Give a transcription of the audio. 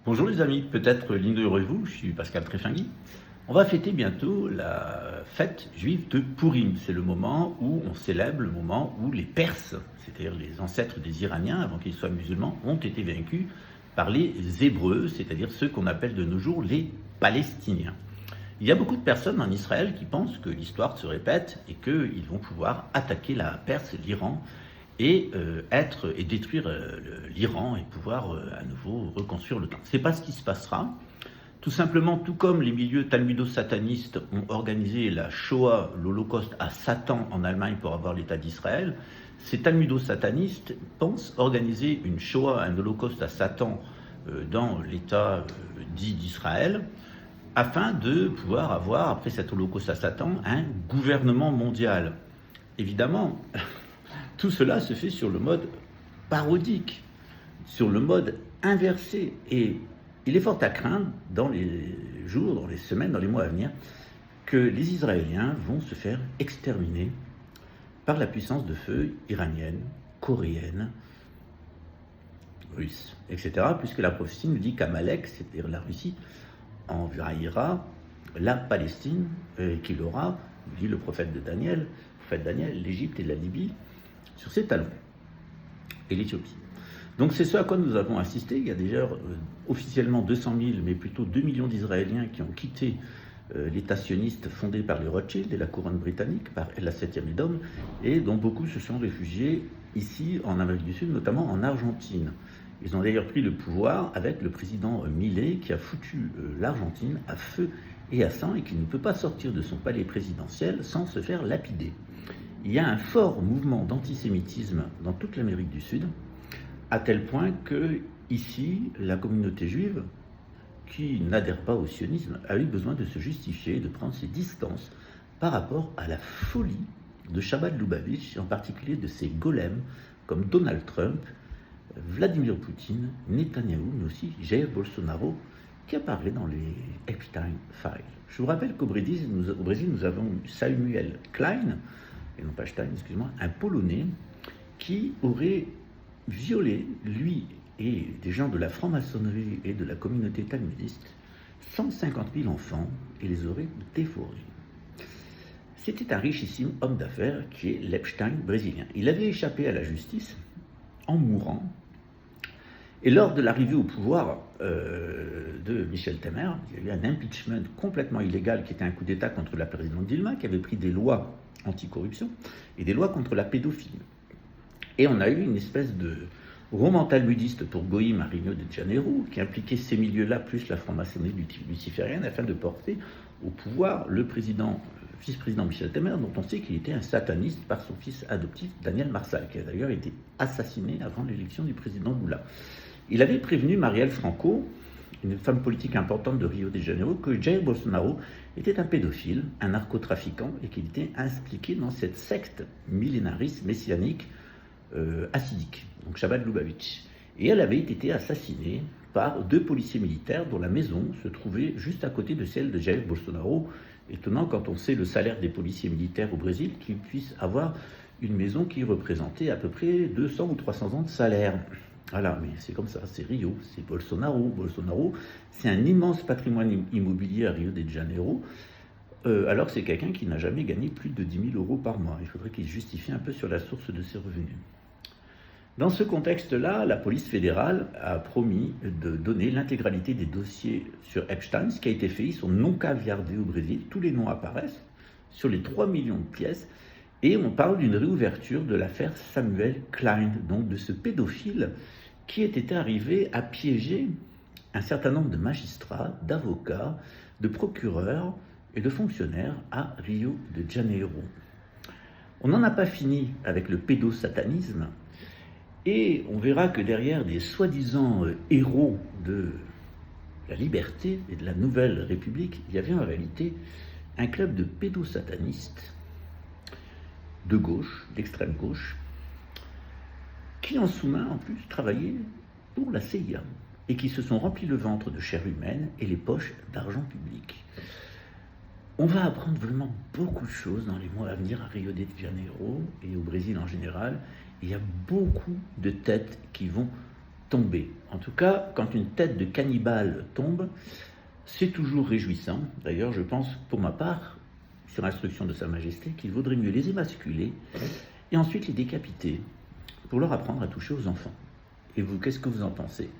Bonjour les amis, peut-être l'ignorez-vous, je suis Pascal Tréfingui. On va fêter bientôt la fête juive de Pourim. C'est le moment où on célèbre le moment où les Perses, c'est-à-dire les ancêtres des Iraniens avant qu'ils soient musulmans, ont été vaincus par les Hébreux, c'est-à-dire ceux qu'on appelle de nos jours les Palestiniens. Il y a beaucoup de personnes en Israël qui pensent que l'histoire se répète et qu'ils vont pouvoir attaquer la Perse, l'Iran, et détruire l'Iran et pouvoir à nouveau reconstruire le temps. C'est pas ce qui se passera. Tout simplement, tout comme les milieux talmudo-satanistes ont organisé la Shoah, l'Holocauste à Satan en Allemagne pour avoir l'État d'Israël, ces talmudo-satanistes pensent organiser une Shoah, un Holocauste à Satan dans l'État dit d'Israël, afin de pouvoir avoir, après cet Holocauste à Satan, un gouvernement mondial. Évidemment, tout cela se fait sur le mode parodique, sur le mode inversé. Et il est fort à craindre, dans les jours, dans les semaines, dans les mois à venir, que les Israéliens vont se faire exterminer par la puissance de feu iranienne, coréenne, russe, etc. Puisque la prophétie nous dit qu'Amalek, c'est-à-dire la Russie, envahira la Palestine, qu'il aura, dit le prophète Daniel, l'Égypte et la Libye, sur ses talons, et l'Éthiopie. Donc c'est ce à quoi nous avons assisté. Il y a déjà officiellement 200 000, mais plutôt 2 millions d'Israéliens qui ont quitté l'État sioniste fondé par les Rothschild et la couronne britannique, par la 7e Édom, et dont beaucoup se sont réfugiés ici en Amérique du Sud, notamment en Argentine. Ils ont d'ailleurs pris le pouvoir avec le président Milei qui a foutu l'Argentine à feu et à sang et qui ne peut pas sortir de son palais présidentiel sans se faire lapider. Il y a un fort mouvement d'antisémitisme dans toute l'Amérique du Sud, à tel point que, ici, la communauté juive, qui n'adhère pas au sionisme, a eu besoin de se justifier, de prendre ses distances par rapport à la folie de Chabad Lubavitch, et en particulier de ses golems comme Donald Trump, Vladimir Poutine, Netanyahou, mais aussi Jair Bolsonaro, qui a parlé dans les Epstein Files. Je vous rappelle qu'au Brésil, nous avons Samuel Klein, et non pas Stein, excuse-moi, un Polonais qui aurait violé, lui et des gens de la franc-maçonnerie et de la communauté talmudiste, 150 000 enfants et les aurait dévorés. C'était un richissime homme d'affaires qui est l'Epstein brésilien. Il avait échappé à la justice en mourant. Et lors de l'arrivée au pouvoir de Michel Temer, il y a eu un impeachment complètement illégal qui était un coup d'État contre la présidente Dilma, qui avait pris des lois anticorruption et des lois contre la pédophilie. Et on a eu une espèce de roman talmudiste pour Goïm à Rio de Janeiro, qui impliquait ces milieux-là, plus la franc-maçonnerie luciférienne, afin de porter au pouvoir le vice-président Michel Temer, dont on sait qu'il était un sataniste par son fils adoptif Daniel Marsal, qui a d'ailleurs été assassiné avant l'élection du président Lula. Il avait prévenu Marielle Franco, une femme politique importante de Rio de Janeiro, que Jair Bolsonaro était un pédophile, un narcotrafiquant, et qu'il était impliqué dans cette secte millénariste messianique hassidique, donc Chabad Lubavitch. Et elle avait été assassinée par 2 policiers militaires dont la maison se trouvait juste à côté de celle de Jair Bolsonaro. Étonnant quand on sait le salaire des policiers militaires au Brésil, qu'ils puissent avoir une maison qui représentait à peu près 200 ou 300 ans de salaire. Voilà, mais c'est comme ça, c'est Rio, c'est Bolsonaro. Bolsonaro, c'est un immense patrimoine immobilier à Rio de Janeiro, alors que c'est quelqu'un qui n'a jamais gagné plus de 10 000 € par mois. Il faudrait qu'il se justifie un peu sur la source de ses revenus. Dans ce contexte-là, la police fédérale a promis de donner l'intégralité des dossiers sur Epstein, ce qui a été fait. Ils sont non caviardés au Brésil, tous les noms apparaissent sur les 3 millions de pièces, et on parle d'une réouverture de l'affaire Samuel Klein, donc de ce pédophile qui était arrivé à piéger un certain nombre de magistrats, d'avocats, de procureurs et de fonctionnaires à Rio de Janeiro. On n'en a pas fini avec le pédosatanisme, et on verra que derrière des soi-disant héros de la liberté et de la nouvelle République, il y avait en réalité un club de pédosatanistes de gauche, d'extrême gauche, qui en sous-main en plus travaillaient pour la CIA et qui se sont remplis le ventre de chair humaine et les poches d'argent public. On va apprendre vraiment beaucoup de choses dans les mois à venir à Rio de Janeiro et au Brésil en général. Il y a beaucoup de têtes qui vont tomber. En tout cas, quand une tête de cannibale tombe, c'est toujours réjouissant. D'ailleurs, je pense, pour ma part, sur instruction de Sa Majesté, qu'il vaudrait mieux les émasculer et ensuite les décapiter pour leur apprendre à toucher aux enfants. Et vous, qu'est-ce que vous en pensez ?